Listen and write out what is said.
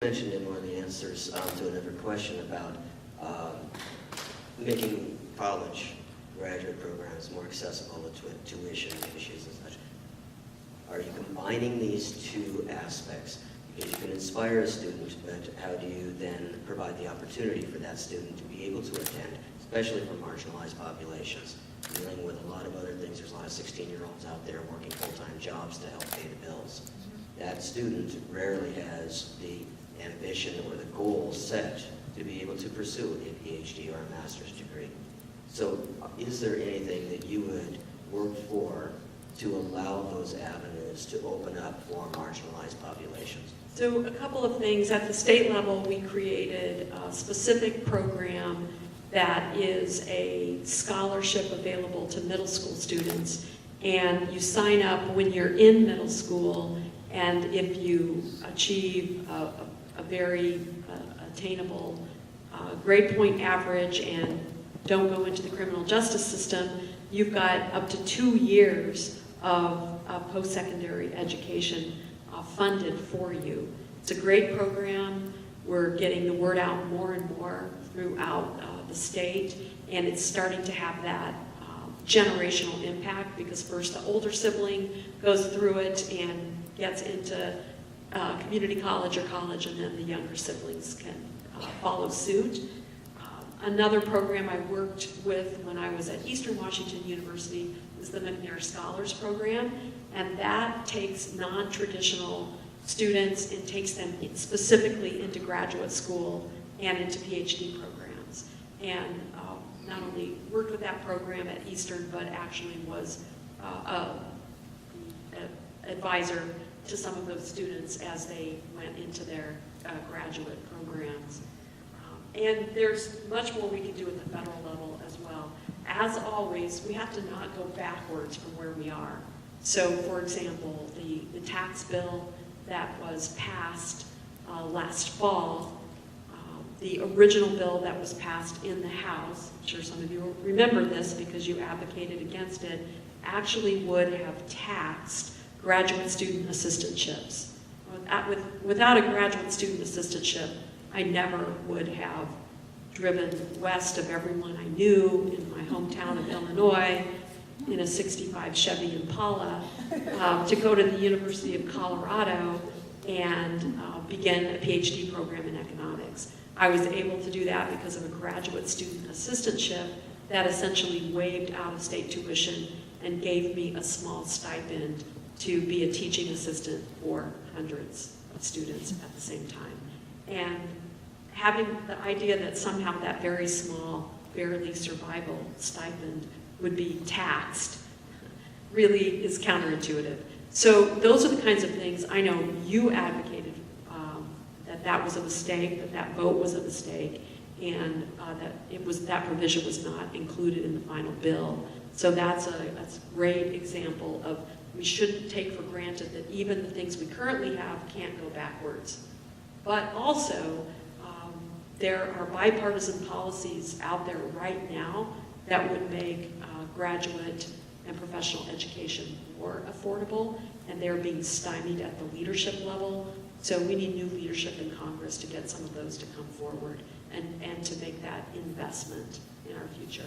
Mentioned in one of the answers to another question about making college graduate programs more accessible to tuition issues and such. Are you combining these two aspects? Because you can inspire a student, but how do you then provide the opportunity for that student to be able to attend, especially for marginalized populations, dealing with a lot of other things. There's a lot of 16-year-olds out there working full-time jobs to help pay the bills. That student rarely has the ambition or the goal set to be able to pursue a PhD or a master's degree. So is there anything that you would work for to allow those avenues to open up for marginalized populations? So a couple of things. At the state level, we created a specific program that is a scholarship available to middle school students. And you sign up when you're in middle school, and if you achieve a very attainable grade point average and don't go into the criminal justice system, you've got up to 2 years of post-secondary education funded for you. It's a great program. We're getting the word out more and more throughout the state, and it's starting to have that generational impact, because first the older sibling goes through it and gets into community college or college, and then the younger siblings can follow suit. Another program I worked with when I was at Eastern Washington University is the McNair Scholars Program, and that takes non-traditional students and takes them specifically into graduate school and into PhD programs. And not only worked with that program at Eastern, but actually was an advisor to some of those students as they went into their graduate programs. And there's much more we can do at the federal level as well. As always, we have to not go backwards from where we are. So, for example, the tax bill that was passed last fall, the original bill that was passed in the House, I'm sure some of you will remember this because you advocated against it, actually would have taxed graduate student assistantships. Without a graduate student assistantship, I never would have driven west of everyone I knew in my hometown of Illinois in a 65 Chevy Impala to go to the University of Colorado and begin a PhD program in economics. I was able to do that because of a graduate student assistantship that essentially waived out-of-state tuition and gave me a small stipend to be a teaching assistant for hundreds of students at the same time. And having the idea that somehow that very small, barely survival stipend would be taxed really is counterintuitive. So those are the kinds of things I know you advocated that was a mistake, that vote was a mistake, and that provision was not included in the final bill. So that's a great example of we shouldn't take for granted that even the things we currently have can't go backwards. But also, there are bipartisan policies out there right now that would make graduate and professional education more affordable, and they're being stymied at the leadership level. So we need new leadership in Congress to get some of those to come forward and to make that investment in our future.